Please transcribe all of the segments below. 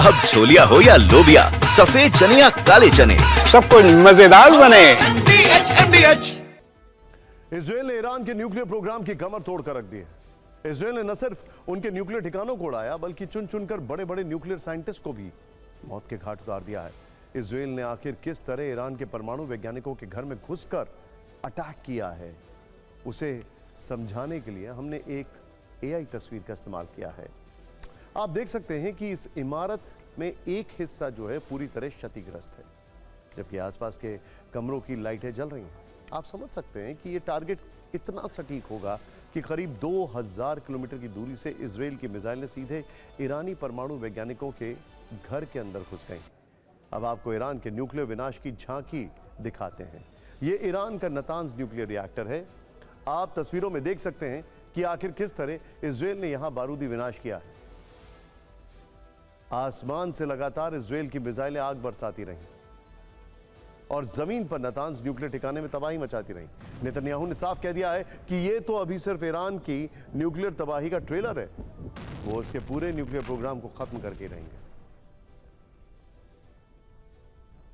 अब छोलिया हो या लोबिया, सफेद चने या काले चने, सब कुछ मजेदार बने। इजराइल ने ईरान के न्यूक्लियर प्रोग्राम की कमर तोड़ कर रख दी है। इजराइल ने न सिर्फ उनके न्यूक्लियर ठिकानों को उड़ाया, बल्कि चुन चुनकर बड़े बड़े न्यूक्लियर साइंटिस्ट को भी मौत के घाट उतार दिया है। इजराइल ने आखिर किस तरह ईरान के परमाणु वैज्ञानिकों के घर में घुसकर अटैक किया है, उसे समझाने के लिए हमने एक एआई तस्वीर का इस्तेमाल किया है। आप देख सकते हैं कि इस इमारत में एक हिस्सा जो है पूरी तरह क्षतिग्रस्त है, जबकि आसपास के कमरों की लाइटें जल रही हैं। आप समझ सकते हैं कि ये टारगेट इतना सटीक होगा कि करीब 2000 किलोमीटर की दूरी से इजराइल की मिसाइलें सीधे ईरानी परमाणु वैज्ञानिकों के घर के अंदर घुस गई। अब आपको ईरान के न्यूक्लियर विनाश की झांकी दिखाते हैं। ये ईरान का नतांज न्यूक्लियर रिएक्टर है। आप तस्वीरों में देख सकते हैं कि आखिर किस तरह इजराइल ने यहां बारूदी विनाश किया है। आसमान से लगातार इजराइल की मिसाइलें आग बरसाती रहीं और जमीन पर नतांज न्यूक्लियर ठिकाने में तबाही मचाती रहीं। नेतन्याहू ने साफ कह दिया है कि यह तो अभी सिर्फ ईरान की न्यूक्लियर तबाही का ट्रेलर है, वो उसके पूरे न्यूक्लियर प्रोग्राम को खत्म करके रहेंगे।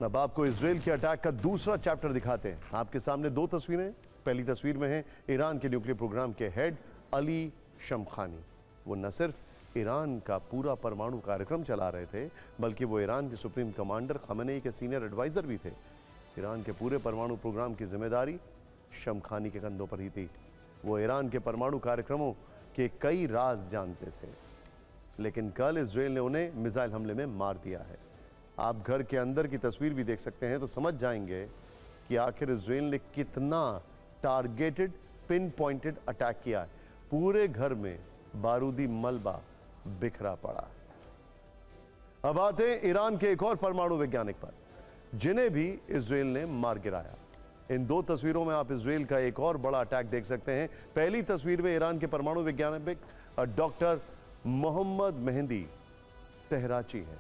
अब आपको इजराइल के अटैक का दूसरा चैप्टर दिखाते हैं। आपके सामने दो तस्वीरें। पहली तस्वीर में है ईरान के न्यूक्लियर प्रोग्राम के हेड अली शमखानी। वो न सिर्फ ईरान का पूरा परमाणु कार्यक्रम चला रहे थे, बल्कि वो ईरान के सुप्रीम कमांडर खमेनेई के सीनियर एडवाइजर भी थे। ईरान के पूरे परमाणु प्रोग्राम की जिम्मेदारी शमखानी के कंधों पर ही थी। वो ईरान के परमाणु कार्यक्रमों के कई राज जानते थे, लेकिन कल इजराइल ने उन्हें मिसाइल हमले में मार दिया है। आप घर के अंदर की तस्वीर भी देख सकते हैं तो समझ जाएंगे कि आखिर इजराइल ने कितना टारगेटेड, पिन पॉइंटेड अटैक किया है। पूरे घर में बारूदी मलबा बिखरा पड़ा। अब आते हैं ईरान के एक और परमाणु वैज्ञानिक पर, जिन्हें भी इजराइल ने मार गिराया। इन दो तस्वीरों में आप इजराइल का एक और बड़ा अटैक देख सकते हैं। पहली तस्वीर में ईरान के परमाणु वैज्ञानिक डॉक्टर मोहम्मद मेहंदी तेहराची है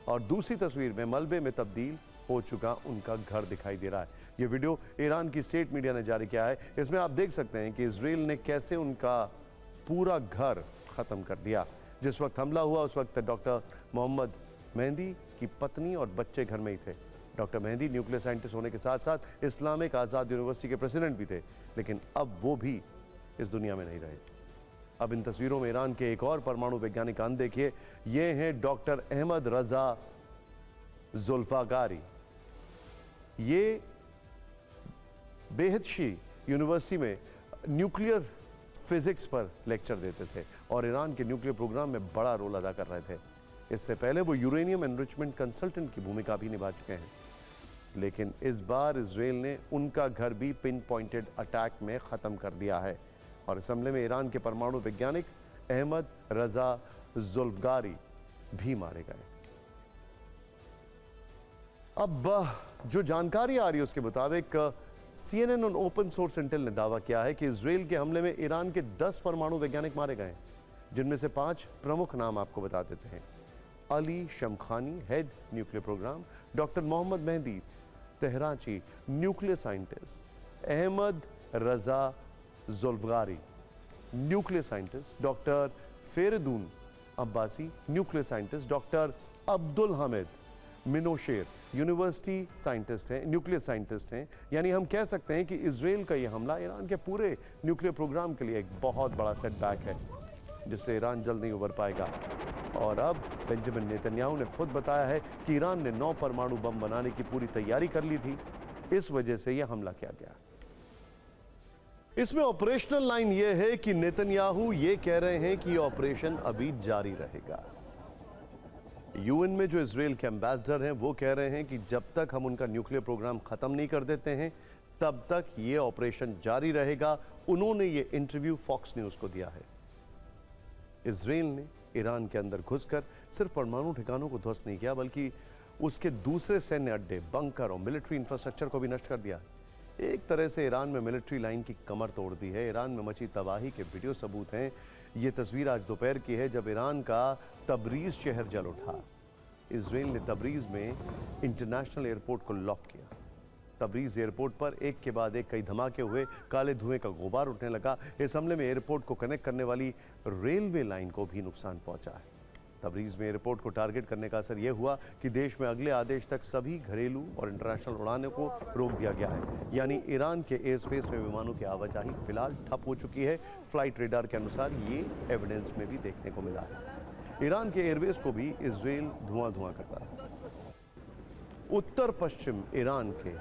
और दूसरी तस्वीर में मलबे में तब्दील हो चुका उनका घर दिखाई दे रहा है। यह वीडियो ईरान की स्टेट मीडिया ने जारी किया है। इसमें आप देख सकते हैं कि इजराइल ने कैसे उनका पूरा घर खत्म कर दिया। जिस वक्त हमला हुआ उस वक्त डॉक्टर मोहम्मद मेहंदी की पत्नी और बच्चे घर में ही थे। डॉक्टर मेहंदी न्यूक्लियर साइंटिस्ट होने के साथ साथ इस्लामिक आज़ाद यूनिवर्सिटी के प्रेसिडेंट भी थे, लेकिन अब वो भी इस दुनिया में नहीं रहे। अब इन तस्वीरों में ईरान के एक और परमाणु वैज्ञानिक अंत देखिए। ये हैं डॉक्टर अहमद रजा जुल्फाकारी। ये बेहदशी यूनिवर्सिटी में न्यूक्लियर फिजिक्स पर लेक्चर देते थे और ईरान के न्यूक्लियर प्रोग्राम में बड़ा रोल अदा कर रहे थे। इससे पहले वो यूरेनियम एनरिचमेंट कंसल्टेंट की भूमिका भी निभा चुके हैं, लेकिन इस बार इजराइल ने उनका घर भी पिन पॉइंटेड अटैक में ख़त्म कर दिया है और इस हमले में ईरान के परमाणु वैज्ञानिक अहमद रजा जुल्फगारी भी मारे गए। अब जो जानकारी आ रही है उसके मुताबिक CNN और ओपन सोर्स इंटेल ने दावा किया है कि इजराइल के हमले में ईरान के 10 परमाणु वैज्ञानिक मारे गए, जिनमें से 5 प्रमुख नाम आपको बता देते हैं। Ali Shamkhani, head nuclear program, doctor Mohammad Mehdi Tehranchi, nuclear scientist, Ahmad Reza Zolfaghari, nuclear scientist, doctor Fereydoun Abbasi, nuclear scientist, doctor Abdul Hamid Minouchehr, university scientist हैं, न्यूक्लियर साइंटिस्ट हैं। यानी हम कह सकते हैं कि इजराइल का यह हमला ईरान के पूरे न्यूक्लियर प्रोग्राम के लिए एक बहुत बड़ा सेटबैक है, जिससे ईरान जल्द नहीं उबर पाएगा। और अब बेंजामिन नेतन्याहू ने खुद बताया है कि ईरान ने 9 परमाणु बम बनाने की पूरी तैयारी कर ली थी, इस वजह से यह हमला किया गया। इसमें ऑपरेशनल लाइन यह है कि नेतन्याहू ये कह रहे हैं कि ऑपरेशन अभी जारी रहेगा। यूएन में जो इजराइल के एम्बेसडर हैं वो कह रहे हैं कि जब तक हम उनका न्यूक्लियर प्रोग्राम खत्म नहीं कर देते हैं तब तक ये ऑपरेशन जारी रहेगा। उन्होंने ये इंटरव्यू फॉक्स न्यूज को दिया है। इजराइल ने ईरान के अंदर घुसकर सिर्फ परमाणु ठिकानों को ध्वस्त नहीं किया, बल्कि उसके दूसरे सैन्य अड्डे, बंकर और मिलिट्री इंफ्रास्ट्रक्चर को भी नष्ट कर दिया। एक तरह से ईरान में मिलिट्री लाइन की कमर तोड़ दी है। ईरान में मची तबाही के वीडियो सबूत हैं। ये तस्वीर आज दोपहर की है जब ईरान का तबरीज शहर जल उठा। इजराइल ने तबरीज में इंटरनेशनल एयरपोर्ट को लॉक किया। तबरीज एयरपोर्ट पर एक के बाद एक कई धमाके हुए, काले धुएं का गुबार उठने लगा। इस हमले में एयरपोर्ट को कनेक्ट करने वाली रेलवे लाइन को भी नुकसान पहुंचा है। तबरीज में रिपोर्ट को टारगेट करने का असर यह हुआ कि देश में अगले आदेश तक सभी घरेलू और इंटरनेशनल उड़ानों को रोक दिया गया है। यानी ईरान के एयर स्पेस में विमानों की आवाजाही फिलहाल ठप हो चुकी है। फ्लाइट रेडार के अनुसार ये एविडेंस में भी देखने को मिला है। ईरान के एयरबेस को भी इजराइल धुआं करता रहा। उत्तर पश्चिम ईरान के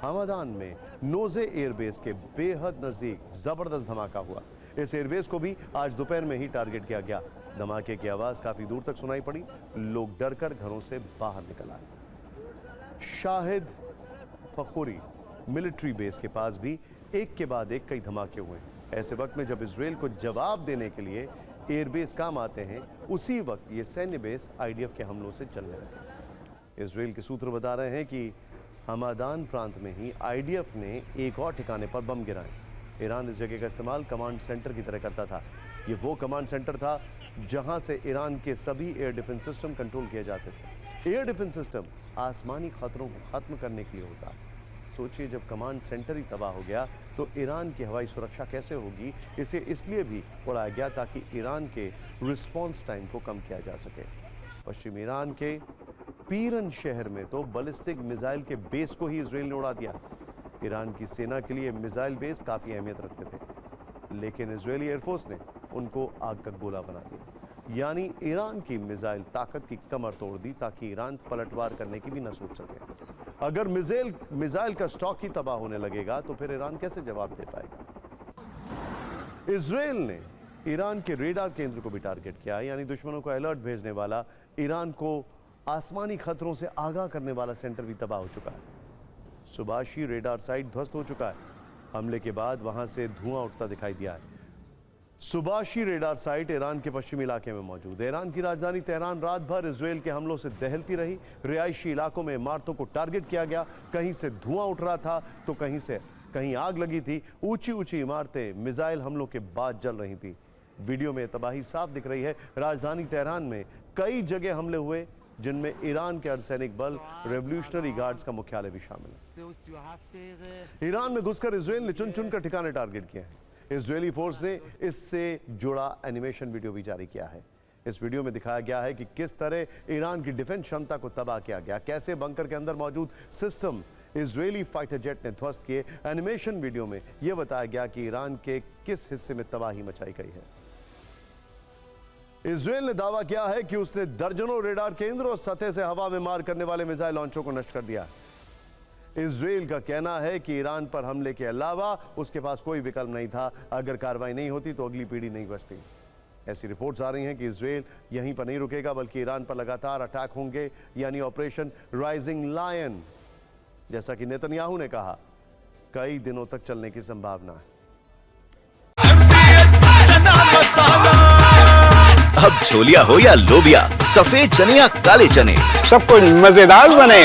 हमादान में नोजे एयरबेस के बेहद नजदीक जबरदस्त धमाका हुआ। इस एयरबेस को भी आज दोपहर में ही टारगेट किया गया। धमाके की आवाज काफी दूर तक सुनाई पड़ी। लोग डरकर घरों से बाहर निकल आए। शाहिद फखोरी मिलिट्री बेस के पास भी एक के बाद एक कई धमाके हुए। ऐसे वक्त में जब इजराइल को जवाब देने के लिए एयरबेस काम आते हैं, उसी वक्त ये सैन्य बेस आईडीएफ के हमलों से चलने लगे। इजराइल के सूत्र बता रहे हैं कि हमादान प्रांत में ही आईडीएफ ने एक और ठिकाने पर बम गिराए। ईरान इस जगह का इस्तेमाल कमांड सेंटर की तरह करता था। ये वो कमांड सेंटर था जहां से ईरान के सभी एयर डिफेंस सिस्टम कंट्रोल किए जाते थे। एयर डिफेंस सिस्टम आसमानी खतरों को खत्म करने के लिए होता है। सोचिए, जब कमांड सेंटर ही तबाह हो गया तो ईरान की हवाई सुरक्षा कैसे होगी। इसे इसलिए भी उड़ाया गया ताकि ईरान के रिस्पॉन्स टाइम को कम किया जा सके। पश्चिम ईरान के पीरन शहर में तो बैलिस्टिक मिसाइल के बेस को ही इजराइल ने उड़ा दिया। ईरान की सेना के लिए मिसाइल बेस काफी अहमियत रखते थे, लेकिन इजरायली एयरफोर्स ने उनको आग का गोला बना दिया। यानी ईरान की मिसाइल ताकत की कमर तोड़ दी ताकि ईरान पलटवार करने की भी न सोच सके। अगर मिसाइल का स्टॉक ही तबाह होने लगेगा तो फिर ईरान कैसे जवाब दे पाएगा। इजराइल ने ईरान के रेडार केंद्र को भी टारगेट किया, यानी दुश्मनों को अलर्ट भेजने वाला, ईरान को आसमानी खतरों से आगाह करने वाला सेंटर भी तबाह हो चुका है। सुबाशी रेडार साइट ध्वस्त हो चुका है। हमले के बाद वहां से धुआं उठता दिखाई दिया है। सुबाशी रेडार साइट ईरान के पश्चिमी इलाके में मौजूद है। ईरान की राजधानी तेहरान रात भर इजराइल के हमलों से दहलती रही। रिहायशी इलाकों में इमारतों को टारगेट किया गया। कहीं से धुआं उठ रहा था तो कहीं आग लगी थी। ऊंची इमारतें मिसाइल हमलों के बाद जल रही थी। वीडियो में तबाही साफ दिख रही है। राजधानी तेहरान में कई जगह हमले हुए, जिनमें ईरान के अर्धसैनिक बल रेवोल्यूशनरी गार्ड्स का मुख्यालय भी शामिल है। ईरान में घुसकर इजराइल ने चुन कर ठिकाने टारगेट किए हैं। इजरायली फोर्स ने इससे जुड़ा एनिमेशन वीडियो भी जारी किया है। इस वीडियो में दिखाया गया है कि किस तरह ईरान की डिफेंस क्षमता को तबाह किया गया, कैसे बंकर के अंदर मौजूद सिस्टम इजरायली फाइटर जेट ने ध्वस्त किए। एनिमेशन वीडियो में यह बताया गया कि ईरान के किस हिस्से में तबाही मचाई गई है। इजराइल ने दावा किया है कि उसने दर्जनों रेडार केंद्र और सतह से हवा में मार करने वाले मिसाइल लॉन्चरों को नष्ट कर दिया। इजराइल का कहना है कि ईरान पर हमले के अलावा उसके पास कोई विकल्प नहीं था। अगर कार्रवाई नहीं होती तो अगली पीढ़ी नहीं बचती। ऐसी रिपोर्ट्स आ रही हैं कि इजराइल यहीं पर नहीं रुकेगा, बल्कि ईरान पर लगातार अटैक होंगे, यानी ऑपरेशन राइजिंग लायन, जैसा कि नेतन्याहू ने कहा, कई दिनों तक चलने की संभावना है। अब छोलिया हो या लोबिया, सफेद चने या काले चने, सब कुछ मजेदार बने।